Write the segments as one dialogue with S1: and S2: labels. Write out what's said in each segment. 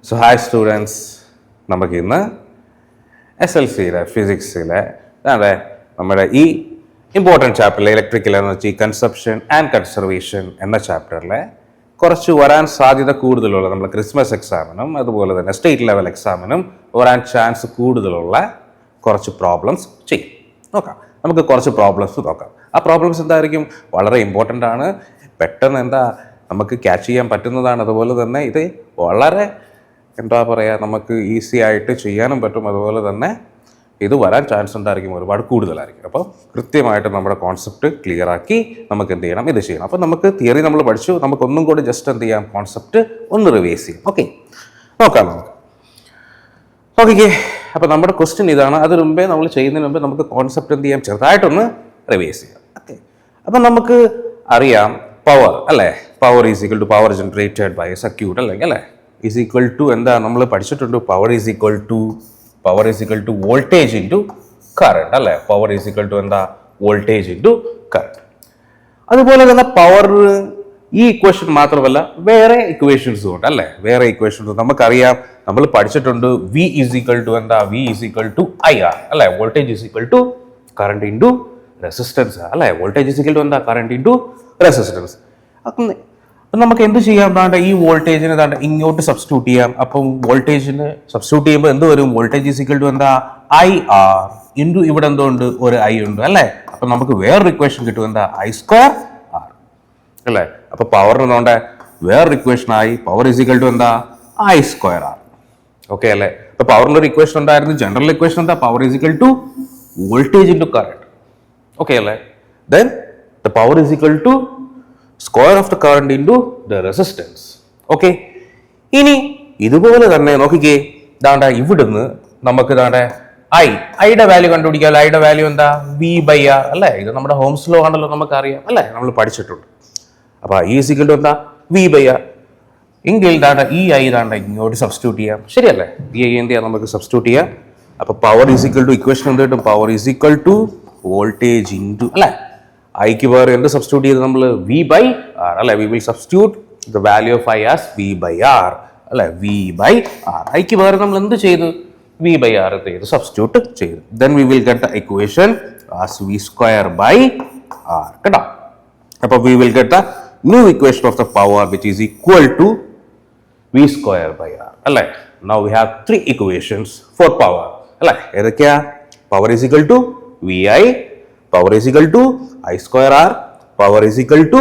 S1: So, hi students, നമുക്ക് ഇന്ന് SLCയിലെ ഫിസിക്സിലെ നമ്മുടെ ഈ ഇമ്പോർട്ടൻറ്റ് ചാപ്റ്ററിലെ electrical energy consumption and conservation എന്ന ചാപ്റ്ററിലെ കുറച്ച് വരാൻ സാധ്യത കൂടുതലുള്ള നമ്മുടെ ക്രിസ്മസ് എക്സാമിനും അതുപോലെ തന്നെ സ്റ്റേറ്റ് ലെവൽ എക്സാമിനും വരാൻ ചാൻസ് കൂടുതലുള്ള കുറച്ച് പ്രോബ്ലംസ് ചെയ്യും. നോക്കാം, നമുക്ക് കുറച്ച് പ്രോബ്ലംസ് നോക്കാം. ആ പ്രോബ്ലംസ് എന്തായിരിക്കും? വളരെ ഇമ്പോർട്ടൻ്റ് ആണ്, പെട്ടെന്ന് നമുക്ക് ക്യാച്ച് ചെയ്യാൻ പറ്റുന്നതാണ്. അതുപോലെ തന്നെ ഇത് വളരെ നമുക്ക് ഈസി ആയിട്ട് ചെയ്യാനും പറ്റും. അതുപോലെ തന്നെ ഇത് വരാൻ ചാൻസ് ഉണ്ടായിരിക്കും ഒരുപാട് കൂടുതലായിരിക്കും. അപ്പോൾ കൃത്യമായിട്ട് നമ്മുടെ കോൺസെപ്റ്റ് ക്ലിയർ ആക്കി നമുക്ക് എന്ത് ചെയ്യണം, ഇത് ചെയ്യണം. അപ്പോൾ നമുക്ക് തിയറി നമ്മൾ പഠിച്ചു, നമുക്കൊന്നും കൂടി ജസ്റ്റ് എന്ത് ചെയ്യാം, കോൺസെപ്റ്റ് ഒന്ന് റിവൈസ് ചെയ്യാം. ഓക്കെ, നോക്കാം നമുക്ക്. ഓക്കെ, അപ്പോൾ നമ്മുടെ ക്വസ്റ്റ്യൻ ഇതാണ്. അതിന് മുമ്പേ നമ്മൾ ചെയ്യുന്നതിന് മുമ്പേ നമുക്ക് കോൺസെപ്റ്റ് എന്ത് ചെയ്യാം, ചെറുതായിട്ടൊന്ന് റിവൈസ് ചെയ്യാം. ഓക്കെ, അപ്പം നമുക്ക് അറിയാം പവർ അല്ലേ, power is equal to power generated by circuit അല്ലേ ഈസ് ഈക്വൽ ടു എന്താ നമ്മൾ പഠിച്ചിട്ടുണ്ട്, power is equal to voltage into current അല്ലേ. പവർ ഈസ് ഈക്വൽ ടു എന്താ, വോൾട്ടേജ് ഇൻറ്റു കറണ്ട്. അതുപോലെ തന്നെ പവർ ഈ ഇക്വേഷൻ മാത്രമല്ല വേറെ ഇക്വേഷൻസും ഉണ്ട് അല്ലേ. വേറെ ഇക്വേഷൻസ് നമുക്കറിയാം, നമ്മൾ പഠിച്ചിട്ടുണ്ട് വി ഈസ് ഈക്വൽ ടു എന്താ, V is equal to I R അല്ലേ. Voltage is equal to current into resistance അല്ലേ. വോൾട്ടേജ് ഈസ് ഈക്വൽ ടു എന്താ, കറണ്ട് ഇൻറ്റു റെസിസ്റ്റൻസ്. അപ്പം നമുക്ക് എന്ത് ചെയ്യാം, ഈ വോൾട്ടേജിന് ഇങ്ങോട്ട് സബ്സ്റ്റിറ്റ്യൂട്ട് ചെയ്യാം. അപ്പം വോൾട്ടേജിന് സബ്സ്റ്റിറ്റ്യൂട്ട് ചെയ്യുമ്പോൾ എന്ത് വരും, വോൾട്ടേജ് ഈസ് ഈക്വൽ ടു എന്താ, ഐ ആർ ഇൻറ്റു ഇവിടെ എന്തുണ്ട്, ഒരു ഐ ഉണ്ട് അല്ലേ. അപ്പം നമുക്ക് വേറൊരു ഇക്വേഷൻ കിട്ടും, എന്താ, ഐ സ്ക്വയർ ആർ അല്ലേ. അപ്പൊ പവറിന് വേറൊരു ഇക്വേഷൻ ആയി, പവർ ഈസ് ഈക്വൽ ടു എന്താ, ഐ സ്ക്വയർ ആർ. ഓക്കെ അല്ലേ. അപ്പൊ പവറിന്റെ ഒരു ഇക്വേഷൻ ഉണ്ടായിരുന്നു, ജനറൽ ഇക്വേഷൻ എന്താ, power is equal to voltage into current. Okay അല്ലേ. Then the power is equal to square of the current into the resistance. Okay, ഇനി ഇതുപോലെ തന്നെ നോക്കിക്കേ, ഇവിടുന്ന് നമുക്ക് ഐയുടെ വാല്യൂ കണ്ടുപിടിക്കാം. ഐയുടെ വാല്യൂ എന്താ, വി ബൈ ആർ അല്ലേ. ഇത് നമ്മുടെ ഹോംസ് ലോ ആണല്ലോ, നമുക്കറിയാം അല്ലേ, നമ്മൾ പഠിച്ചിട്ടുണ്ട്. അപ്പൊ ഐ ഈസ് ഈക്വൽ ടു എന്താ, വി ബൈ ആർ. എങ്കിൽ ഈ ഐ ഇങ്ങോട്ട് സബ്സ്റ്റിറ്റ്യൂട്ട് ചെയ്യാം, ശരിയല്ലേ. ഈ ഐ എന്ത് ചെയ്യാം, നമുക്ക് സബ്സ്റ്റിറ്റ്യൂട്ട് ചെയ്യാം. അപ്പൊ power is equal to equation എന്ത് കിട്ടും, power is equal to voltage into അല്ലേ, ഐക്ക് വേറെ എന്ത് സബ്സ്റ്റിറ്റ്യൂട്ട് ചെയ്ത് നമ്മൾ, വി ബൈ ആർ അല്ലെ. We will substitute the value of I as V by R അല്ലെ. വി ബൈ ആർ, ഐക്ക് വേറെ നമ്മൾ എന്ത് ചെയ്തു, വി ബൈ ആർ ചെയ്ത് സബ്സ്റ്റിറ്റ്യൂട്ട് ചെയ്തു. Then we will get the equation as V square by R കേട്ടോ. അപ്പൊ we will get the new equation of the power which is equal to V square by R അല്ലെ. Now we have 3 equations for power അല്ലെ. ഏതൊക്കെയാ, power is equal to V I, power is equal to I square R, power is equal to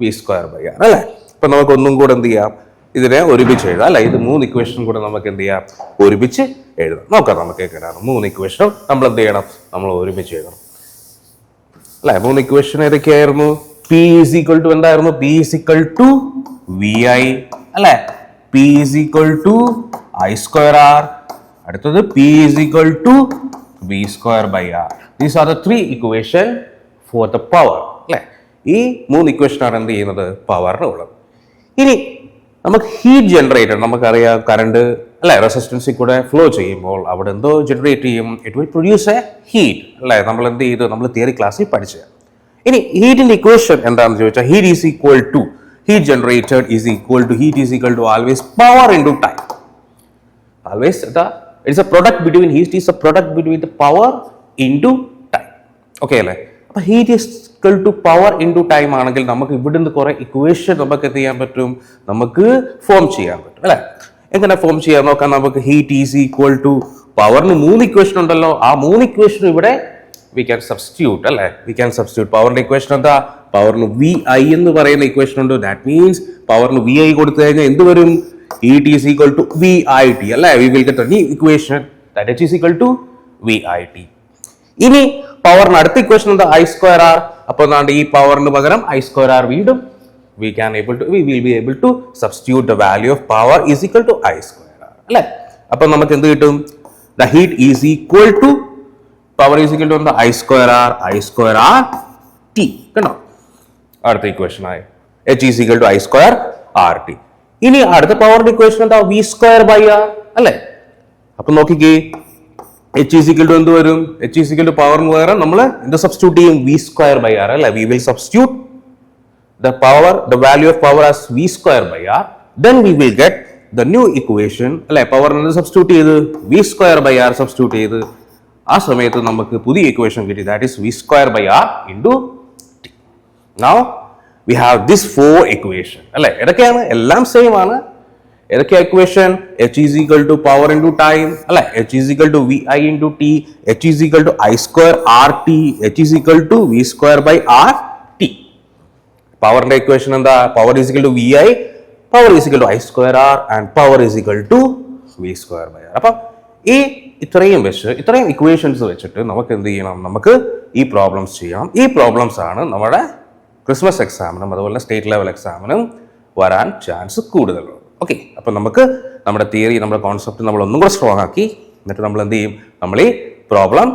S1: V square by R അല്ലേ. അപ്പൊ നമുക്ക് ഒന്നും കൂടെ എന്ത് ചെയ്യാം, ഇതിനെ ഒരുമിച്ച് എഴുതാം അല്ലെ. ഇത് 3 ഇക്വേഷൻ കൂടെ നമുക്ക് എന്ത് ചെയ്യാം, ഒരുമിച്ച് എഴുതാം. നോക്കാം നമുക്ക് എങ്ങനെയാണ് 3 ഇക്വേഷനും നമ്മൾ എന്ത് ചെയ്യണം, നമ്മൾ ഒരുമിച്ച് എഴുതണം അല്ലെ. 3 ഇക്വേഷൻ ഏതൊക്കെയായിരുന്നു, പി ഈസ് ഈക്വൽ ടു എന്തായിരുന്നു, P is equal to V I അല്ലെ, P is equal to I square R, അടുത്തത് P is equal to V square by R. These are the 3 equation for the power അല്ലെ. ഈ 3 equation ആണ് എന്ത് ചെയ്യുന്നത്, പവറിന് ഉള്ളത്. ഇനി നമുക്ക് ഹീറ്റ് ജനറേറ്റർ, നമുക്കറിയാം കറണ്ട് അല്ലെ റെസിസ്റ്റൻസിൽ കൂടെ ഫ്ലോ ചെയ്യുമ്പോൾ അവിടെ എന്തോ ജനറേറ്റ് ചെയ്യും, it will produce A heat അല്ലെ. നമ്മൾ എന്ത് ചെയ്തു, നമ്മൾ തിയറി ക്ലാസ്സിൽ പഠിച്ചത്. ഇനി ഹീറ്റിന്റെ ഇക്വേഷൻ എന്താണെന്ന് ചോദിച്ചാൽ, heat is equal to, heat generated is equal to, heat is equal to always power into time. Always it's a product between, heat is a product between the power into time. Okay അല്ലേ. അപ്പൊ heat is equal to power into time ആണെങ്കിൽ നമുക്ക് ഇവിടുന്ന് കുറെ equation നമുക്ക് എന്ത് ചെയ്യാൻ പറ്റും, നമുക്ക് ഫോം ചെയ്യാൻ പറ്റും അല്ലെ. എങ്ങനെ ഫോം ചെയ്യാൻ നോക്കാം നമുക്ക്. ഹീറ്റ് ഈസ് ഈക്വൽ ടു പവറിന് 3 ഇക്വേഷൻ ഉണ്ടല്ലോ, ആ 3 ഇക്വേഷൻ ഇവിടെ വി ക്യാൻ സബ്സ്റ്റിറ്റ്യൂട്ട് അല്ലെ. We can substitute. പവറിന്റെ ഇക്വേഷൻ എന്താ, പവറിന് വി ഐ എന്ന് പറയുന്ന ഇക്വേഷൻ ഉണ്ട്. ദാറ്റ് മീൻസ് പവറിന് വി ഐ കൊടുത്തു കഴിഞ്ഞാൽ എന്ത് വരും, heat is equal to V I T അല്ലെ. We will get a equation that is equal to V I T. ഇനി പവറിന് അടുത്ത ഇക്വേഷൻ എന്താ, ഐ സ്ക്വയർ ആർ. അപ്പോൾ ഈ പവറിന് പകരം ഐ സ്ക്വയർ ആർ വീണ്ടും we will be able to substitute the value of power is equal to I square R അല്ലേ. അപ്പോൾ നമുക്ക് എന്ത് കിട്ടും, the heat is equal to power is equal to I square R T കണ്ടോ. അടുത്ത equation ആയി H is equal to I square R T. ഇനി അടുത്ത പവറിന്റെ ഇക്വേഷൻ എന്താ, V square by R അല്ലേ. അപ്പൊ നോക്കിക്കേ, H is equal to എന്ത് വരും, H is equal to പവറിന് പകരം നമ്മൾ എന്ത് സബ്സ്റ്റിറ്റ്യൂട്ട് ചെയ്യും, V square by R അല്ലേ. We will substitute the value of power as V square by R, then we will get the new equation അല്ലെ പവറിനെ സബ്സ്റ്റിറ്റ്യൂട്ട് ചെയ്ത് V square by R substitute ചെയ്ത് ആ സമയത്ത് നമുക്ക് പുതിയ ഇക്വേഷൻ കിട്ടി, that is V square by R into T. Now we have this 4 equation അല്ലെ. ഏതൊക്കെയാണ്? എല്ലാം സെയിം ആണ്. ഏതൊക്കെ equation? h is equal to power into time അല്ലെ, h is equal to V I into T, h is equal to I square R T, h is equal to V square by R T. പവറിന്റെ equation എന്താ? Power is equal to V I, power is equal to I square R and power is equal to V square by R. അപ്പം ഇത്രയും equations വെച്ചിട്ട് നമുക്ക് എന്ത് ചെയ്യണം? നമുക്ക് ഈ പ്രോബ്ലംസ് ചെയ്യണം. ഈ പ്രോബ്ലംസ് ആണ് നമ്മുടെ ക്രിസ്മസ് എക്സാമിനും അതുപോലെ സ്റ്റേറ്റ് ലെവൽ എക്സാമിനും വരാൻ ചാൻസ് കൂടുതലുള്ളത്. ഓക്കെ, അപ്പം നമുക്ക് നമ്മുടെ തിയറി, നമ്മുടെ കോൺസെപ്റ്റ് നമ്മൾ ഒന്നും കൂടെ സ്ട്രോങ് ആക്കി എന്നിട്ട് നമ്മൾ എന്ത് ചെയ്യും? നമ്മൾ ഈ പ്രോബ്ലം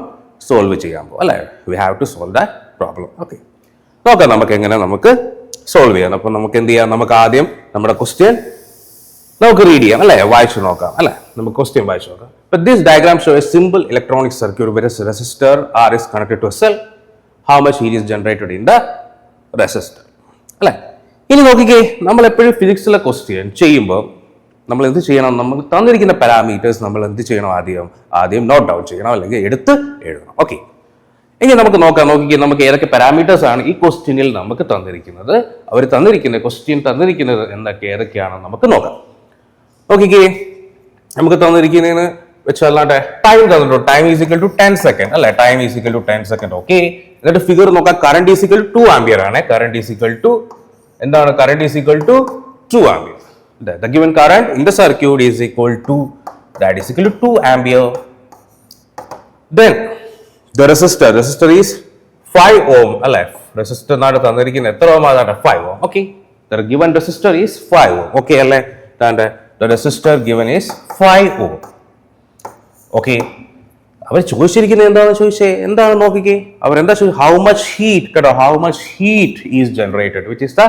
S1: സോൾവ് ചെയ്യാൻ പോകും അല്ലേ. We have to solve that problem. Okay, നോക്കാം നമുക്ക് എങ്ങനെ നമുക്ക് സോൾവ് ചെയ്യാം. അപ്പം നമുക്ക് എന്ത് ചെയ്യാം? നമുക്ക് ആദ്യം നമ്മുടെ ക്വസ്റ്റ്യൻ നമുക്ക് റീഡ് ചെയ്യാം അല്ലേ, വായിച്ചു നോക്കാം അല്ലേ. നമുക്ക് ക്വസ്റ്റ്യൻ വായിച്ചു നോക്കാം. But this diagram shows a simple electronic circuit where a resistor R is connected to a cell. How much heat is generated in the resistor? അല്ലേ. ഇനി നോക്കിക്കേ, നമ്മൾ എപ്പോഴും ഫിസിക്സിലെ ക്വസ്റ്റ്യൻ ചെയ്യുമ്പോൾ നമ്മൾ എന്ത് ചെയ്യണം? നമുക്ക് തന്നിരിക്കുന്ന പാരാമീറ്റേഴ്സ് നമ്മൾ എന്ത് ചെയ്യണം? ആദ്യം നോട്ട് ഡൗൺ ചെയ്യണം അല്ലെങ്കിൽ എടുത്ത് എഴുതണം. ഓക്കെ, ഇനി നമുക്ക് നോക്കാം. നോക്കിക്കേ, നമുക്ക് ഏതൊക്കെ പാരാമീറ്റേഴ്സ് ആണ് ഈ ക്വസ്റ്റ്യനിൽ നമുക്ക് തന്നിരിക്കുന്നത്. അവർ തന്നിരിക്കുന്ന ക്വസ്റ്റ്യൻ തന്നിരിക്കുന്നത് ഏതൊക്കെയാണെന്ന് നമുക്ക് നോക്കാം. നോക്കിക്കേ, നമുക്ക് തന്നിരിക്കുന്നതിന് വെച്ചല്ലാട്ടെ ടൈം തന്നിട്ടുണ്ട്. Time is equal to 10 second അല്ലെ. Time is equal to 10 second. Okay, എന്നിട്ട് ഫിഗർ നോക്കാം. Current is equal to 2 ampere ആണ്. കറന്റ് ഈസ് ഈക്വൽ ടു എന്താണ്? Current is equal to 2 ampere. The given current in the circuit is equal to 2 ampere. Then the resistor is 5 ohm അല്ലെ. Resistor നാട് തന്നിരിക്കുന്ന എത്ര ഓം ആണ്? 5 ohm. Okay, the given resistor is 5 ohm. Okay അല്ലെ. The resistor given is 5 ohm. Okay, അവർ ചോദിച്ചിരിക്കുന്നത് എന്താണ് നോക്കിക്കേ. അവരെന്താ ചോദിച്ചത്? ഹൗ മച്ച് ഹീറ്റ്, കേട്ടോ, how much heat is generated, which is the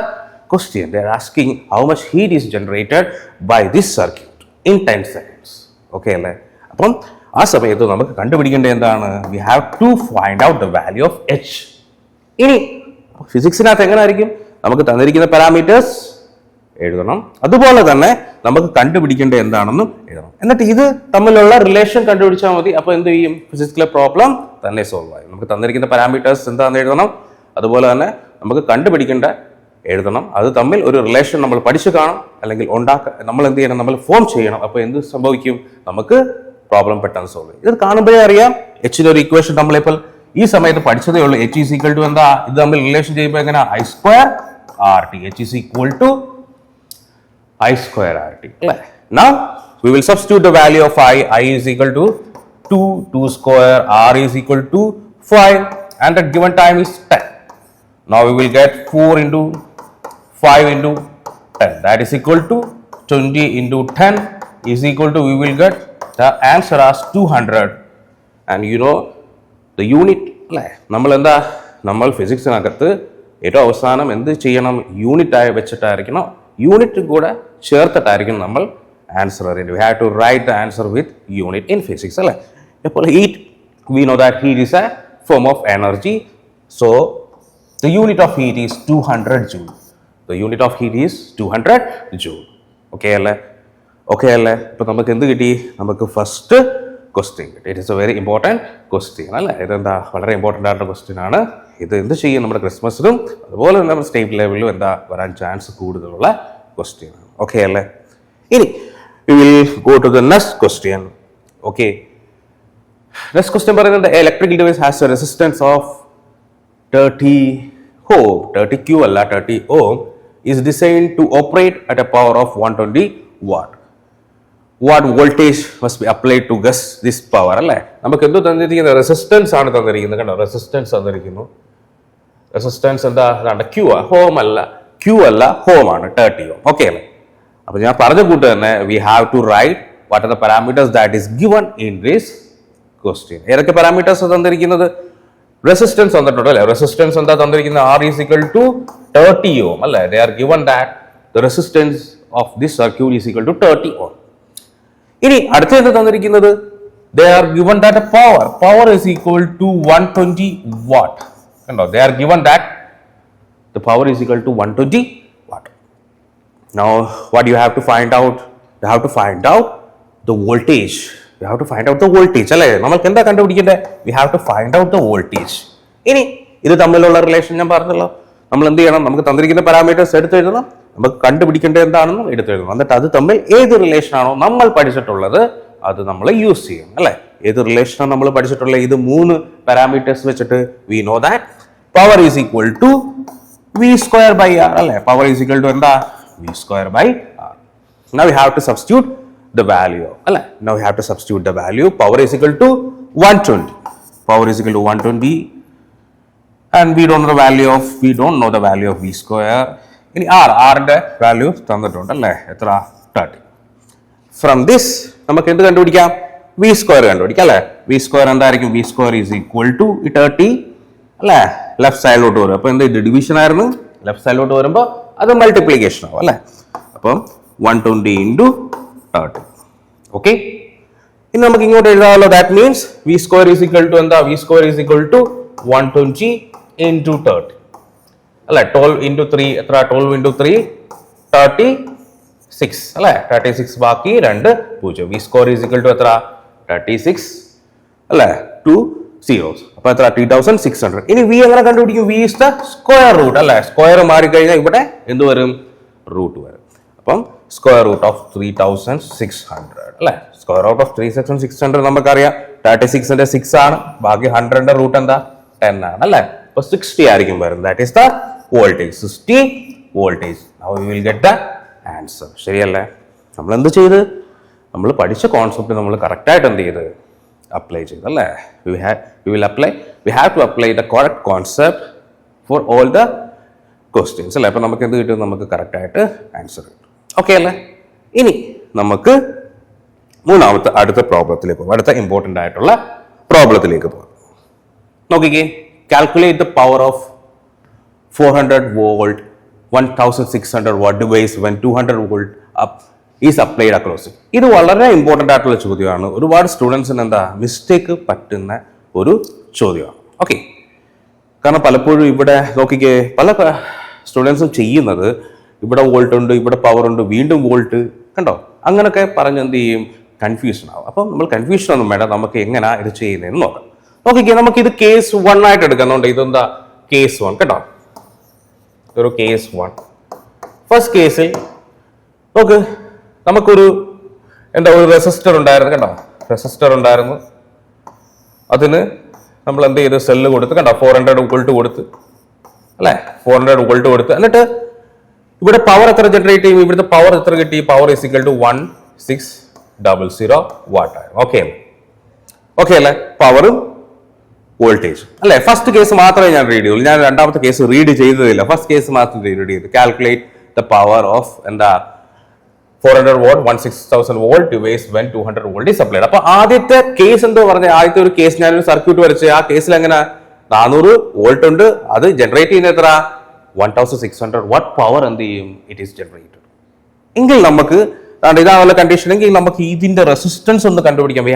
S1: question. They are asking how much heat is generated by this circuit in 10 seconds. Okay അല്ലേ. അപ്പം ആ സമയത്ത് നമുക്ക് കണ്ടുപിടിക്കേണ്ടത് എന്താണ്? We have to find out the value of H. ഇനി ഫിസിക്സിനകത്ത് എങ്ങനെ ആയിരിക്കും? നമുക്ക് തന്നിരിക്കുന്ന പാരാമീറ്റേഴ്സ് എഴുതണം, അതുപോലെ തന്നെ നമുക്ക് കണ്ടുപിടിക്കേണ്ടത് എന്താണെന്നും എഴുതണം. എന്നിട്ട് ഇത് തമ്മിലുള്ള റിലേഷൻ കണ്ടുപിടിച്ചാൽ മതി. അപ്പോൾ എന്ത് ചെയ്യും? ഫിസിക്സിലെ പ്രോബ്ലം തന്നെ സോൾവ് ആയി. നമുക്ക് തന്നിരിക്കുന്ന പാരാമീറ്റേഴ്സ് എന്താണെന്ന് എഴുതണം, അതുപോലെ തന്നെ നമുക്ക് കണ്ടുപിടിക്കേണ്ട എഴുതണം. അത് തമ്മിൽ ഒരു റിലേഷൻ നമ്മൾ പഠിച്ചു കാണും, അല്ലെങ്കിൽ നമ്മൾ എന്ത് ചെയ്യണം? നമ്മൾ ഫോം ചെയ്യണം. അപ്പോൾ എന്ത് സംഭവിക്കും? നമുക്ക് പ്രോബ്ലം പെട്ടെന്ന് സോൾവ് ചെയ്യും. ഇത് കാണുമ്പോഴേ അറിയാം. എച്ചിന്റെ ഒരു ഇക്വേഷൻ നമ്മളിപ്പോൾ ഈ സമയത്ത് പഠിച്ചതേ ഉള്ളൂ. എച്ച് ഈസ് ഈക്വൽ ടു എന്താ? ഇത് തമ്മിൽ റിലേഷൻ ചെയ്യുമ്പോൾ എങ്ങനെ? I square R T. H is equal to I square RT. Now we will substitute the value of I is equal to 2 square, R is equal to 5 and the given time is 10. Now we will get 4 into 5 into 10, that is equal to 20 into 10 is equal to, we will get the answer as 200. And you know the unit, നമ്മൾ ഫിസിക്സിനകത്ത് ഏറ്റവും അവസാനം എന്ത് ചെയ്യണം? Unit ആയി വെച്ചിട്ടായിരിക്കണം, unit കൂടെ ചേർത്തിട്ടായിരിക്കും നമ്മൾ answer അറിയേണ്ടത്. We have to write the answer with unit in physics അല്ലേ. ഇപ്പോൾ heat, we know that heat is a form of energy. So the unit of heat is 200 joule. The unit of heat is 200 joule. Okay അല്ലേ? Okay അല്ലേ? ഇപ്പം നമുക്ക് എന്ത് കിട്ടി? നമുക്ക് first question കിട്ടി. It is a very important question അല്ലേ. ഇതെന്താ വളരെ ഇമ്പോർട്ടൻ്റ് ആയിട്ടുള്ള ക്വസ്റ്റ്യൻ ആണ്. ഇത് എന്ത് ചെയ്യും? നമ്മുടെ ക്രിസ്മസിലും അതുപോലെ തന്നെ നമ്മുടെ സ്റ്റേറ്റ് ലെവലിലും എന്താ വരാൻ ചാൻസ് കൂടുതലുള്ള ക്വസ്റ്റ്യൻ ആണ്. ഓക്കെ അല്ലേ? ഇനി we will go to the next question. Okay, next question പറയുന്നത് electrical device has a resistance of 30 ohm, 30 Q അല്ല 30 ohm, is designed to operate at a power of 120 watt. What voltage must be applied to gus this power അല്ലേ. നമുക്ക് എന്ത് തന്നിരിക്കുന്നത്? Resistance ആണ് തന്നിരിക്കുന്നത്. കണ്ടോ, resistance തന്നിരിക്കുന്നു. റെസിസ്റ്റൻസ് എന്താ? Q ആ, ഹോം അല്ല, Q അല്ല, ഹോം ആണ്, 30 ohm. ഓക്കെ അല്ലേ? അപ്പൊ ഞാൻ പറഞ്ഞ കൂട്ട് തന്നെ we have to write what are the parameters that is given in this question. ഏതൊക്കെ പാരാമീറ്റേഴ്സ് തന്നിരിക്കുന്നത്? റെസിസ്റ്റൻസ് തന്നിട്ടുണ്ട് അല്ലേ. റെസിസ്റ്റൻസ് എന്താ തന്നിരിക്കുന്നത്? R is equal to 30 ohm അല്ലേ. They are given that the resistance of this circuit is equal to 30 ohm. ഇനി അടുത്ത എന്താ തന്നിരിക്കുന്നത്? They are given that power is equal to 120 watt. കണ്ടോ, they are given that the power is equal to 120 watt. Now what you have to find out? we have to find out the voltage. We have to find out the voltage. അല്ലേ നമ്മൾക്ക് എന്താ കണ്ടുപിടിക്കേണ്ടത്? We have to find out the voltage. ഇനി ഇത് തമ്മിലുള്ള relation ഞാൻ പറഞ്ഞല്ലോ, നമ്മൾ എന്ത് ചെയ്യണം? നമുക്ക് തന്നിരിക്കുന്ന പാരാമീറ്റേഴ്സ് എടുത്തെഴുതണം, നമുക്ക് കണ്ടുപിടിക്കേണ്ടത് എന്താണെന്നും എടുത്തെഴുതണം. എന്നിട്ട് അത് തമ്മിൽ ഏത് റിലേഷനാണോ നമ്മൾ പഠിച്ചിട്ടുള്ളത് അത് നമ്മൾ യൂസ് ചെയ്യും. അല്ലേ, ഏത് റിലേഷനാണ് നമ്മൾ പഠിച്ചിട്ടുള്ളത്? ഇത് 3 പാരാമീറ്റേഴ്സ് വെച്ചിട്ട് we know that power is equal to v square by r. അല്ലേ, power is equal to എന്താ? v square by r. Now we have to substitute the value. അല്ലേ, now we have to substitute the value. Power is equal to 120. Power is equal to 120 and we don't know the value of v square. ഇനി r ന്റെ value തന്നിട്ടുണ്ട് അല്ലേ, എത്ര? 30. From this നമുക്ക് എന്ത് കണ്ടുപിടിക്കാം? v square കണ്ടുപിടിക്കാം. അല്ലേ, v സ്ക്വയർ എന്തായിരിക്കും? v square is equal to 30 അല്ലേ, ലെഫ്റ്റ് സൈഡിലോട്ട് വരും. അപ്പോൾ എന്ത് ഡിവിഷൻ ആയിരുന്നു? ലെഫ്റ്റ് സൈഡിലോട്ട് വരുമ്പോൾ അത് മൾട്ടിപ്ലിക്കേഷൻ ആവും. അല്ലേ, അപ്പം 120 ഇൻറ്റു 30. ഓക്കെ, ഇനി നമുക്ക് ഇങ്ങോട്ട് എഴുതാമല്ലോ. That means v square is equal to എന്താ? v square is equal to 120 into 30 അല്ലേ. 12 ഇൻറ്റു 3 എത്ര? 12 ഇൻറ്റു 3 36 അല്ലേ. 36 ബാക്കി 2 0. v square is equal to എത്ര? 36 അല്ലേ, 2 zeros. അപ്പോൾ എത്ര? 3600. ഇനി v എങ്ങനെ കണ്ടുപിടിക്കും? v is the square root അല്ലേ. സ്ക്വയർ മാറിക്കഴിഞ്ഞാൽ ഇവിടെ എന്ത് വരും? റൂട്ട് വരും. അപ്പം സ്ക്വയർ റൂട്ട് ഓഫ് 3600 അല്ലേ. സ്ക്വയർ റൂട്ട് ഓഫ് 3600 നമുക്കറിയാം 36ന്റെ 6 ആണ്, ബാക്കി 100ന്റെ റൂട്ട് എന്താ? 10 ആണ് അല്ലേ. അപ്പോൾ 60 ആയിരിക്കും വരുന്നത്. That is the voltage, 60 voltage. Now we will get the answer. ശരിയല്ലേ? നമ്മൾ എന്ത് ചെയ്ത്? നമ്മൾ പഠിച്ച കോൺസെപ്റ്റ് നമ്മൾ കറക്റ്റായിട്ട് എന്ത് ചെയ്ത്? അപ്ലൈ ചെയ്ത് അല്ലേ. we have to apply the correct concept for all the questions അല്ലേ. അപ്പോൾ നമുക്ക് എന്ത് കിട്ടും? നമുക്ക് കറക്റ്റായിട്ട് ആൻസർ കിട്ടും. ഓക്കെ അല്ലേ. ഇനി നമുക്ക് അടുത്ത പ്രോബ്ലത്തിലേക്ക് പോകും. അടുത്ത ഇമ്പോർട്ടൻ്റ് ആയിട്ടുള്ള പ്രോബ്ലത്തിലേക്ക് പോകാം. നോക്കിക്കേ, calculate the power of 400 volt 1600 watt device when 200 volt up is applied across it. ഇത് വളരെ ഇമ്പോർട്ടൻ്റ് ആയിട്ടുള്ള ചോദ്യമാണ്. ഒരുപാട് സ്റ്റുഡൻസിന് എന്താ മിസ്റ്റേക്ക് പറ്റുന്ന ഒരു ചോദ്യമാണ്. ഓക്കെ, കാരണം പലപ്പോഴും ഇവിടെ നോക്കിക്കേ, പല സ്റ്റുഡൻസും ചെയ്യുന്നത് ഇവിടെ വോൾട്ട് ഉണ്ട്, ഇവിടെ പവർ ഉണ്ട്, വീണ്ടും വോൾട്ട്, കണ്ടോ? അങ്ങനെയൊക്കെ പറഞ്ഞ് എന്ത് ചെയ്യും? കൺഫ്യൂഷൻ ആവും. അപ്പം നമ്മൾ കൺഫ്യൂഷൻ ഒന്നും വേണ്ട, നമുക്ക് എങ്ങനെയാ ഇത് ചെയ്യുന്നതെന്ന് നോക്കാം. നോക്കിക്കേ, നമുക്കിത് കേസ് 1 ആയിട്ട് എടുക്കുന്നുണ്ട്. ഇതെന്താ? കേസ് 1 കേട്ടോ, ഒരു കേസ് 1. ഫസ്റ്റ് കേസിൽ നോക്ക്, നമുക്കൊരു ഒരു റെസിസ്റ്റർ ഉണ്ടായിരുന്നു കേട്ടോ. റെസിസ്റ്റർ ഉണ്ടായിരുന്നു, അതിന് നമ്മൾ എന്ത് ചെയ്ത്? സെല്ല് കൊടുത്ത് കണ്ടോ, 400 വോൾട്ട് കൊടുത്ത് അല്ലേ, 400 വോൾട്ട് കൊടുത്ത്. എന്നിട്ട് ഇവിടെ പവർ എത്ര ജനറേറ്റ് ചെയ്യും? ഇവിടുത്തെ പവർ എത്ര കിട്ടി? Power is equal to 1600 watt ആണ്. ഓക്കെ അല്ലേ, പവറും വോൾട്ടേജ് അല്ലേ. ഫസ്റ്റ് കേസ് മാത്രമേ ഞാൻ റീഡ് ചെയ്തുള്ളൂ, ഞാൻ രണ്ടാമത്തെ കേസ് റീഡ് ചെയ്തതില്ല. ഫസ്റ്റ് കേസ് മാത്രം റീഡ് ചെയ്തു. കാൽക്കുലേറ്റ് ദ പവർ ഓഫ് എന്താ? 400 watt 16,000 volt device when 200 volt is applied. അപ്പോൾ ആദ്യത്തെ കേസ് എന്തോ പറഞ്ഞ? ആദ്യത്തെ ഒരു കേസ് ഞാനൊരു സർക്യൂട്ട് വരച്ച്, ആ കേസിൽ എങ്ങനെ 400 വോൾട്ട് ഉണ്ട്, അത് ജനറേറ്റ് ചെയ്യുന്ന എത്ര? 1600 watt പവർ എന്ത് ചെയ്യും? It is generated. എങ്കിൽ നമുക്ക് ഇതാണുള്ള കണ്ടീഷൻ എങ്കിൽ നമുക്ക് ഇതിന്റെ റെസിസ്റ്റൻസ് ഒന്ന് കണ്ടുപിടിക്കാം.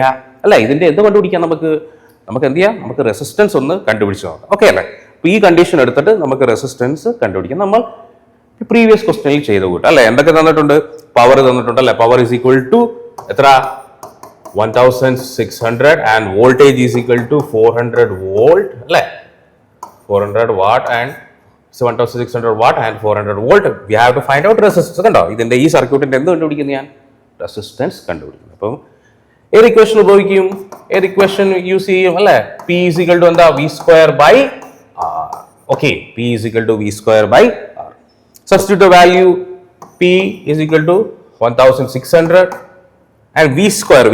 S1: അല്ല, ഇതിന്റെ എന്ത് കണ്ടുപിടിക്കാം? നമുക്ക് എന്ത് ചെയ്യാം? നമുക്ക് റെസിസ്റ്റൻസ് ഒന്ന് കണ്ടുപിടിച്ച് നോക്കാം. ഓക്കെ അല്ലേ. അപ്പോൾ ഈ കണ്ടീഷൻ എടുത്തിട്ട് നമുക്ക് റെസിസ്റ്റൻസ് കണ്ടുപിടിക്കാം. നമ്മൾ പ്രീവിയസ് ക്വസ്റ്റനിൽ ചെയ്ത കൂട്ട് അല്ലെ. എന്തൊക്കെ തന്നിട്ടുണ്ട്? പവർ തന്നിട്ടുണ്ട് അല്ലെ. പവർ ഈസ് ഈക്വൽ ടു എത്ര? 1600 and voltage is equal to 400 volt അല്ലെ. 400 watt and 1600 watt and 400 volt. We have to find out resistance. കണ്ടോ, ഇതിന്റെ ഈ സർക്യൂട്ടിന്റെ എന്ത് കണ്ടുപിടിക്കുന്നു? ഞാൻ റെസിസ്റ്റൻസ് കണ്ടുപിടിക്കുന്നു. അപ്പം ഏത് ഇക്വേഷൻ ഉപയോഗിക്കും? ഏത് ഇക്വേഷൻ യൂസ് ചെയ്യും അല്ലെ? പി ഈസ് ഈക്വൽ ടു എന്താ? V square by R. Okay, P is equal to V square by R. Substitute the value. P is equal to 1600 and V square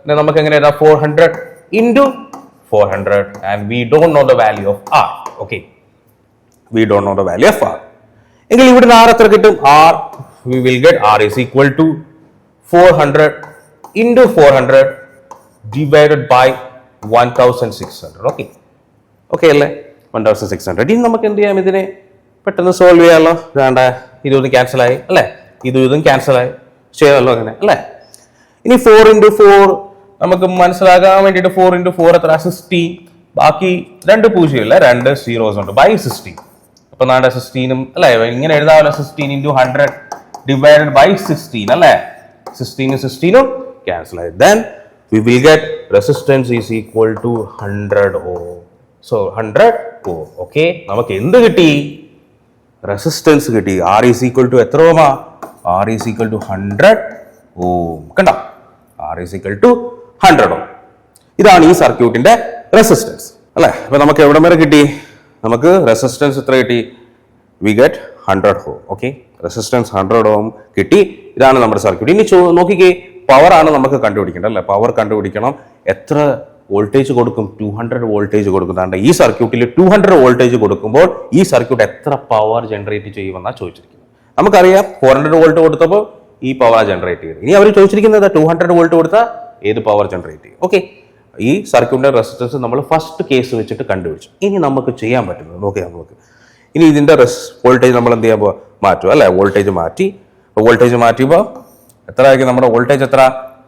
S1: then നമുക്ക് എങ്ങനെ എഴുതാം? 400 into 400 and we don't know the value of R. Okay, we don't know the value of R. എങ്കിൽ ഇവിടെ R എത്ര കിട്ടും? R we will get R is equal to 400 into 400 divided by 1600. Okay അല്ലേ? 1600. ഇനി നമുക്ക് എന്ത് ചെയ്യാം? ഇതിനെ പെട്ടെന്ന് സോൾവ് ചെയ്യാമല്ലോ. വേണ്ട, ഇതൊന്നും ക്യാൻസലായി അല്ലേ, ഇതും ക്യാൻസലായി, ചെയ്യാമല്ലോ അങ്ങനെ അല്ലേ. ഇനി 4 into 4 നമുക്ക് മനസ്സിലാക്കാൻ വേണ്ടിയിട്ട് 4 into 4 എത്ര? 60. ബാക്കി 2 പൂജ്യം ഇല്ല, 2 zeros ഉണ്ട്, ബൈ 16. അപ്പൊ 16 അല്ലേ, ഇങ്ങനെ എഴുതാമല്ലോ. 16 into 100 divided by 16 അല്ലേ. 16 16 cancel. Then we will get resistance is equal to 100 ohm. So 100 ohm. Okay. നമുക്ക് എന്ത് കിട്ടി? റെസിസ്റ്റൻസ് കിട്ടി. R is equal to എത്ര ഓമാ? R is equal to 100 ohm. കണ്ടോ? R is equal to 100 ohm. ഇതാണ് ഈ സർക്യൂട്ടിന്റെ റെസിസ്റ്റൻസ് അല്ലേ? അപ്പൊ നമുക്ക് എവിടെ വരെ കിട്ടി? നമുക്ക് റെസിസ്റ്റൻസ് എത്ര കിട്ടി? We get 100 ohm. Okay, resistance 100 ohm കിട്ടി. ഇതാണ് നമ്മുടെ സർക്യൂട്ട്. ഇനി നോക്കിക്കേ, പവർ ആണ് നമുക്ക് കണ്ടുപിടിക്കേണ്ടത് അല്ലേ? പവർ കണ്ടുപിടിക്കണം. എത്ര വോൾട്ടേജ് കൊടുക്കും? 200 വോൾട്ടേജ് കൊടുക്കുന്നുണ്ട്. ഈ സർക്യൂട്ടിൽ 200 വോൾട്ടേജ് കൊടുക്കുമ്പോൾ ഈ സർക്യൂട്ട് എത്ര പവർ ജനറേറ്റ് ചെയ്യുമെന്നാണ് ചോദിച്ചിരിക്കുന്നത്. നമുക്കറിയാം 400 വോൾട്ട് കൊടുത്തപ്പോൾ ഈ പവർ ജനറേറ്റ് ചെയ്തത്. ഇനി അവർ ചോദിച്ചിരിക്കുന്നത് 200 വോൾട്ട് കൊടുത്താൽ ഏത് പവർ ജനറേറ്റ് ചെയ്യും? ഓക്കെ, ഈ സർക്യൂട്ടിന്റെ റെസിസ്റ്റൻസ് നമ്മൾ ഫസ്റ്റ് കേസ് വെച്ചിട്ട് കണ്ടുപിടിച്ചു. ഇനി നമുക്ക് ചെയ്യാൻ പറ്റുന്നത് നോക്കിയാൽ നമുക്ക് ഇനി ഇതിന്റെ വോൾട്ടേജ് നമ്മൾ എന്ത് ചെയ്യാൻ മാറ്റും അല്ലെ? വോൾട്ടേജ് മാറ്റി. വോൾട്ടേജ് മാറ്റിയപ്പോൾ എത്ര ആയിരിക്കും നമ്മുടെ വോൾട്ടേജ്? എത്ര?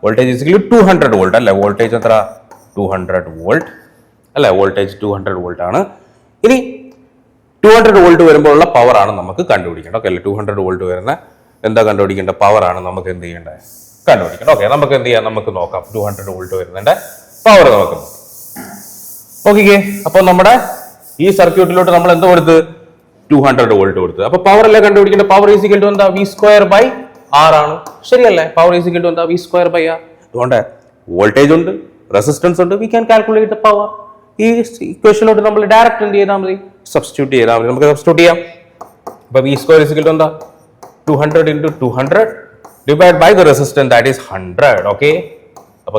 S1: വോൾട്ടേജ് 200 വോൾട്ട് അല്ലെ? വോൾട്ടേജ് എത്ര? 200 വോൾട്ട് അല്ലെ? വോൾട്ടേജ് 200 വോൾട്ട് ആണ്. ഇനി 200 വോൾട്ട് വരുമ്പോഴുള്ള പവർ ആണ് നമുക്ക് കണ്ടുപിടിക്കേണ്ടത്. ഓക്കെ അല്ലേ? 200 വോൾട്ട് വരുന്ന എന്താ കണ്ടുപിടിക്കേണ്ട? പവർ ആണ് നമുക്ക് എന്ത് ചെയ്യേണ്ടത്? കണ്ടുപിടിക്കണം. ഓക്കെ, നമുക്ക് എന്ത് ചെയ്യാം? നമുക്ക് നോക്കാം. 200 വോൾട്ട് വരുന്നതിന്റെ പവർ നമുക്ക് നോക്കിക്കേ. അപ്പൊ നമ്മുടെ ഈ സർക്യൂട്ടിലോട്ട് നമ്മൾ എന്ത് കൊടുത്ത്? 200 വോൾട്ട് കൊടുത്ത്. അപ്പൊ പവർ അല്ലേ കണ്ടുപിടിക്കേണ്ട? പവർ ഈസ് ഈക്വൽ ടു എന്താ? V²/R ആണ്. ശരിയല്ലേ? പവർ ഈസ് ഈക്വൽ ടു എന്താ? V²/R. അതുകൊണ്ട് വോൾട്ടേജ് ഉണ്ട്, റെസിസ്റ്റൻസ് ഉണ്ട്. We can calculate the power. ഈ ഇക്വേഷനിലോട്ട് നമ്മൾ ഡയറക്റ്റ് എന്ത് ചെയ്താൽ മതി? സബ്സ്റ്റിറ്റ്യൂട്ട് ചെയ്താൽ മതി. നമുക്ക് സബ്സ്റ്റിറ്റ്യൂട്ട് ചെയ്യാം. അപ്പൊ V² ഈസ് ഈക്വൽ ടു എന്താ? 200 × 200 divided by the resistance, that is 100. Okay, അപ്പൊ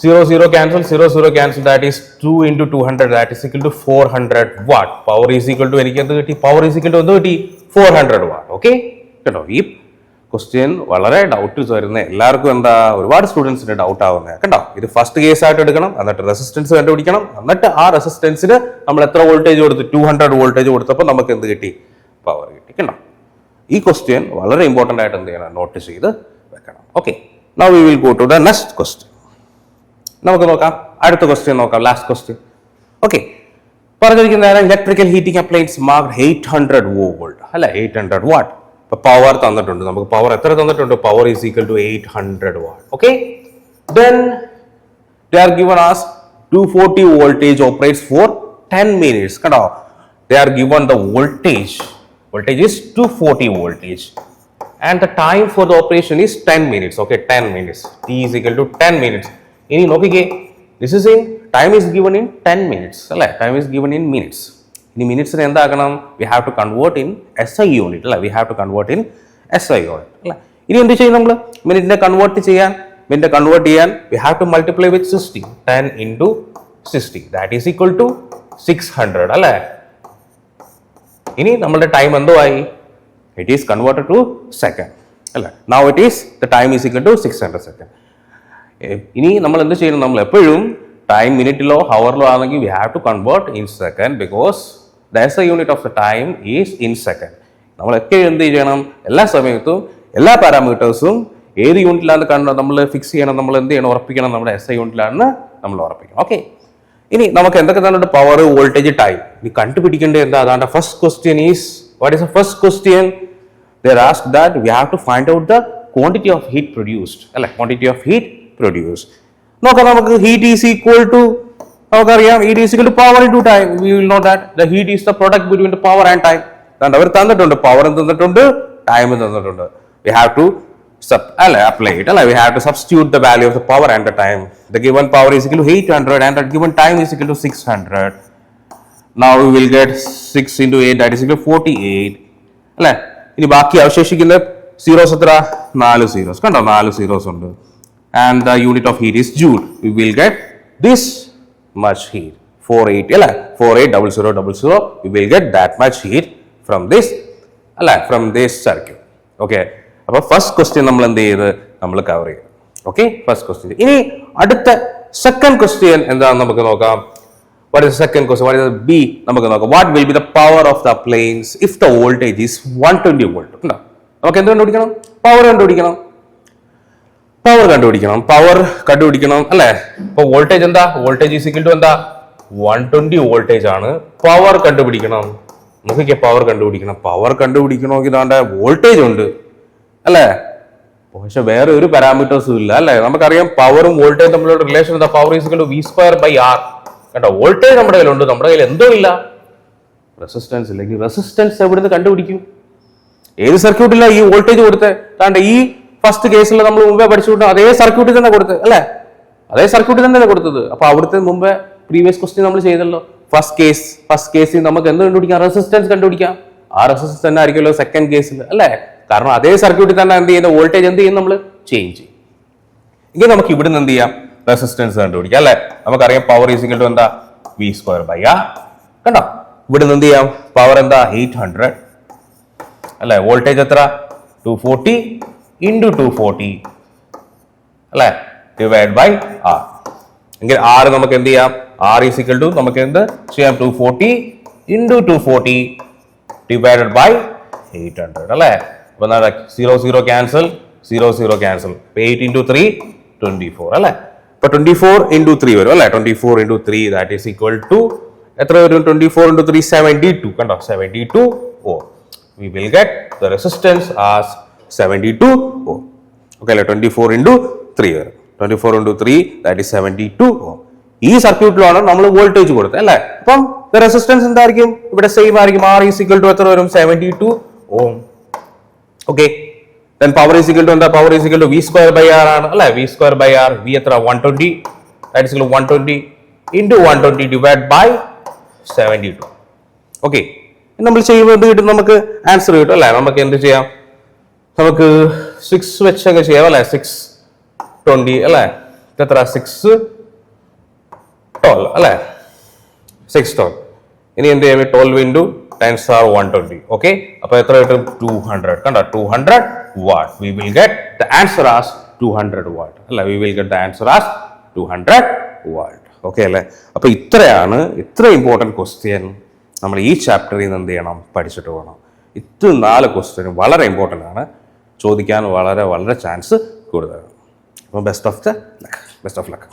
S1: 0 cancel, 0 cancel, that is 2 × 200, that is equal to 400 watt. Power is equal to എനിക്ക് എന്ത് കിട്ടി? പവർ ഈസ് ഈക്വൽ ടു എന്ത് കിട്ടി? 400 watt. ഓക്കെ, കേട്ടോ? ഈ ക്വസ്റ്റ്യൻ വളരെ ഡൗട്ട് വരുന്ന എല്ലാവർക്കും എന്താ ഒരുപാട് സ്റ്റുഡൻസിന് ഡൗട്ട് ആവുന്നത് കണ്ടോ? ഇത് ഫസ്റ്റ് കേസ് ആയിട്ട് എടുക്കണം, എന്നിട്ട് റെസിസ്റ്റൻസ് കണ്ടുപിടിക്കണം, എന്നിട്ട് ആ റെസിസ്റ്റൻസിന് നമ്മൾ എത്ര വോൾട്ടേജ് കൊടുത്ത്? 200 വോൾട്ടേജ് കൊടുത്തപ്പോൾ നമുക്ക് എന്ത് കിട്ടി? പവർ കിട്ടി. കണ്ടോ? ഈ ക്വസ്റ്റ്യൻ വളരെ ഇമ്പോർട്ടൻ്റ് ആയിട്ട് എന്ത് ചെയ്യണം? നോട്ട് ചെയ്ത് വെക്കണം. Okay, now we will go to the next question. നമുക്ക് നോക്കാം, അടുത്ത ക്വസ്റ്റ്യൻ നോക്കാം, ലാസ്റ്റ് ക്വസ്റ്റ്യൻ. ഓക്കെ, പറഞ്ഞിരിക്കുന്ന electrical heating appliance marked 800 volt അല്ല 800 വാട്ട്. ഇപ്പൊ പവർ തന്നിട്ടുണ്ട് നമുക്ക്. പവർ എത്ര തന്നിട്ടുണ്ട്? Power is equal to 800 watt. Okay, then they are given us 240 voltage operates for 10 minutes. കണ്ടോ? They are given the voltage is 240 voltage and the time for the operation is 10 minutes. Okay, 10 minutes. T is equal to 10 minutes. ഇനി നോക്കിക്കേ, this is in time is given in 10 minutes അല്ലേ? Time is given in minutes. ഇനി മിനിറ്റ്സിനെ എന്താക്കണം? we have to convert in SI unit അല്ലേ? we have to convert in SI unit അല്ലേ? ഇനി എന്ത് ചെയ്യും നമ്മൾ? മിനിറ്റിനെ കൺവേർട്ട് ചെയ്യാൻ we have to multiply with 60. 10 into 60, that is equal to 600 അല്ലേ? ഇനി നമ്മളുടെ ടൈം എന്തോ ആയി? It is converted to second അല്ലേ? Now it is the time is equal to 600 second. ഇനി നമ്മൾ എന്ത് ചെയ്യണം? നമ്മൾ എപ്പോഴും ടൈം മിനിറ്റിലോ ഹവറിലോ ആണെങ്കിൽ we have to convert in second because the SI unit of the time is in second. നമ്മളൊക്കെ എന്ത് ചെയ്യണം? എല്ലാ സമയത്തും എല്ലാ പാരാമീറ്റേഴ്സും ഏത് യൂണിറ്റിലാണ് നമ്മൾ ഫിക്സ് ചെയ്യണം? നമ്മൾ എന്ത് ചെയ്യണം? ഉറപ്പിക്കണം നമ്മുടെ SI യൂണിറ്റിലാണെന്ന് നമ്മൾ ഉറപ്പിക്കണം. ഓക്കെ, ഇനി നമുക്ക് എന്തൊക്കെ തന്നിട്ട്? Power, voltage, time. ഇനി കണ്ടുപിടിക്കേണ്ടത് എന്താ? അതാണ് first question is what is the first question? They are asked that we have to find out the quantity of heat produced അല്ലെ? Quantity of heat produced. നോക്കാം നമുക്ക്. ഹീറ്റ് ഈസ് ഈക്വൽ ടു നമുക്കറിയാം heat is equal to power into time. We will know that the heat is the product between the power and time. അവർ തന്നിട്ടുണ്ട്, power തന്നിട്ടുണ്ട്, time തന്നിട്ടുണ്ട്. We have to apply it. We have to substitute the value of the power and the time. The given power is equal to 800 and the given time is equal to 600. Now we will get 6 into 8, that is equal to 48. അല്ലേ? ഇനി ബാക്കി അവശേഷിക്കുന്ന zeros എത്ര? 4 zeros. കണ്ടോ? 4 zeros ഉണ്ട്. And the unit of heat is joule. We will get this much heat. 480 അല്ലേ? 480000. We will get that much heat from this അല്ലേ? From this circuit. Okay. അപ്പൊ ഫസ്റ്റ് ക്വസ്റ്റ്യൻ നമ്മൾ എന്ത് ചെയ്ത് നമ്മൾ കവർ ചെയ്തു. Okay, first question. ഇനി അടുത്ത സെക്കൻഡ് ക്വസ്റ്റ്യൻ എന്താണെന്ന് നമുക്ക് നോക്കാം. What is second question? What is B? നമുക്ക് നോക്കാം. What will be the power of the appliance if the voltage is 120 volt? ഉണ്ടോ? നമുക്ക് എന്ത് കണ്ടുപിടിക്കണം? പവർ കണ്ടുപിടിക്കണം. പവർ കണ്ടുപിടിക്കണം അല്ലേ? ഇപ്പൊ വോൾട്ടേജ് എന്താ? വോൾട്ടേജ് ഈസ് ഈക്വൽ ടു എന്താ? 120 വോൾട്ടേജ് ആണ്. പവർ കണ്ടുപിടിക്കണം. നമുക്ക് പവർ കണ്ടുപിടിക്കണം. പവർ കണ്ടുപിടിക്കണമെങ്കിൽ ഇതാണ്ട് വോൾട്ടേജ് ഉണ്ട് അല്ലേ? പക്ഷെ വേറെ ഒരു പാരാമീറ്റേഴ്സും ഇല്ല അല്ലേ. നമുക്കറിയാം പവറും വോൾട്ടേജും തമ്മിലുള്ള റിലേഷൻ എന്താ, power is equal to V square by R. കേട്ടോ, വോൾട്ടേജ് നമ്മുടെ കയ്യിലുണ്ട്, നമ്മുടെ കയ്യിൽ എന്തോ ഇല്ല, റെസിസ്റ്റൻസ് ഇല്ലെങ്കിൽ റെസിസ്റ്റൻസ് എവിടുന്ന് കണ്ടുപിടിക്കും? ഏത് സർക്യൂട്ടില്ല ഈ വോൾട്ടേജ് കൊടുത്ത്? താണ്ട ഈ ഫസ്റ്റ് കേസിൽ നമ്മൾ മുമ്പേ പഠിച്ചുകൊണ്ട് അതേ സർക്യൂട്ടിൽ തന്നെ കൊടുത്ത് അല്ലേ, അതേ സർക്യൂട്ടിൽ തന്നെ കൊടുത്തത്. അപ്പൊ അവിടുത്തെ മുമ്പേ പ്രീവിയസ് ക്വസ്റ്റ്യൻ നമ്മൾ ചെയ്തല്ലോ. ഫസ്റ്റ് കേസിൽ നമുക്ക് എന്ത് കണ്ടുപിടിക്കാം? റെസിസ്റ്റൻസ് കണ്ടുപിടിക്കാം. ആ റെസിസ്റ്റൻസ് തന്നെ ആയിരിക്കുമല്ലോ സെക്കൻഡ് കേസിൽ അല്ലേ, കാരണം അതേ സർക്യൂട്ടിൽ തന്നെ എന്ത് ചെയ്യുന്ന വോൾട്ടേജ് എന്ത് ചെയ്യും, നമ്മൾ ചേഞ്ച് ചെയ്യും. ഇങ്ങനെ നമുക്ക് ഇവിടുന്ന് എന്ത് ചെയ്യാം? റെസിസ്റ്റൻസ് കണ്ടുപിടിക്കാം അല്ലെ. നമുക്കറിയാം പവർ ഈസ് ഈക്വൽ ടു എന്താ, വി സ്ക്വയർ ബൈ ആർ. കണ്ടോ, ഇവിടുന്ന് എന്ത് ചെയ്യാം? പവർ എന്താ, 800 അല്ലെ. വോൾട്ടേജ് എത്ര, 240 ഇൻറ്റു 240 അല്ലെ, ഡിവൈഡ് ബൈ ആർ. എങ്കിൽ ആർ നമുക്ക് എന്ത് ചെയ്യാം? ആർ ഈസ് ഈക്വൽ ടു നമുക്ക് എന്ത് ചെയ്യാം? 240 ഇൻറ്റു 240 ഡിവൈഡഡ് ബൈ 800 അല്ലെ. അപ്പൊ എന്താണ്, 0 ക്യാൻസൽ, 0 ക്യാൻസൽ. 8 ഇൻറ്റു 3 24 അല്ലെ. ഇപ്പൊ 24 ഇൻറ്റു 3 വരും അല്ലെ. 24 into 3 that is equal to എത്ര വരും? 24 ഇൻറ്റു 3 72. കണ്ടോ, 72 ഓം. We will get the resistance as 72 ohm. Okay അല്ലെ. 24 ഇൻറ്റു 3 വരും. 24 ഇൻറ്റു 3 that is 72 ohm. ഈ സർക്യൂട്ടിലാണ് നമ്മൾ വോൾട്ടേജ് കൊടുത്തത് അല്ലേ. അപ്പം റെസിസ്റ്റൻസ് എന്തായിരിക്കും? ഇവിടെ സെയിം ആയിരിക്കും. R is equal to എത്ര വരും? 72 ohm. Okay. Then power is equal to എന്താ? Power is equal to V square by R ആണ് അല്ലേ. V square by R, V എത്ര? 120. That is equal to 120 into 120 divided by 72. Okay. നമ്മൾ ചെയ്യുമ്പോൾ എന്ത് കിട്ടും? നമുക്ക് ആൻസർ കിട്ടും അല്ലെ. നമുക്ക് എന്ത് ചെയ്യാം? നമുക്ക് 6 വെച്ചൊക്കെ ചെയ്യാം അല്ലെ. 620 അല്ലെ. എത്ര? 612 അല്ലെ. 612. ഇനി എന്ത് ചെയ്യാം? 12 ഇൻറ്റു 10 are 120. ഓക്കെ, അപ്പൊ എത്ര കിട്ടും? 200. കണ്ടോ, 200 watt. We will get the answer as 200 watt അല്ലെ. We will get the answer as 200 watt. Okay അല്ലെ. അപ്പൊ ഇത്രയാണ്, ഇത്ര ഇമ്പോർട്ടൻറ്റ് ക്വസ്റ്റ്യൻ നമ്മൾ ഈ ചാപ്റ്ററിൽ നിന്ന് എന്ത് ചെയ്യണം? പഠിച്ചിട്ട് പോകണം. ഇത് 4 ക്വസ്റ്റ്യൻ വളരെ ഇമ്പോർട്ടൻ്റ് ആണ്, ചോദിക്കാൻ വളരെ വളരെ ചാൻസ് കൂടുതലാണ്. അപ്പോൾ ബെസ്റ്റ് ഓഫ് ലക്ക്.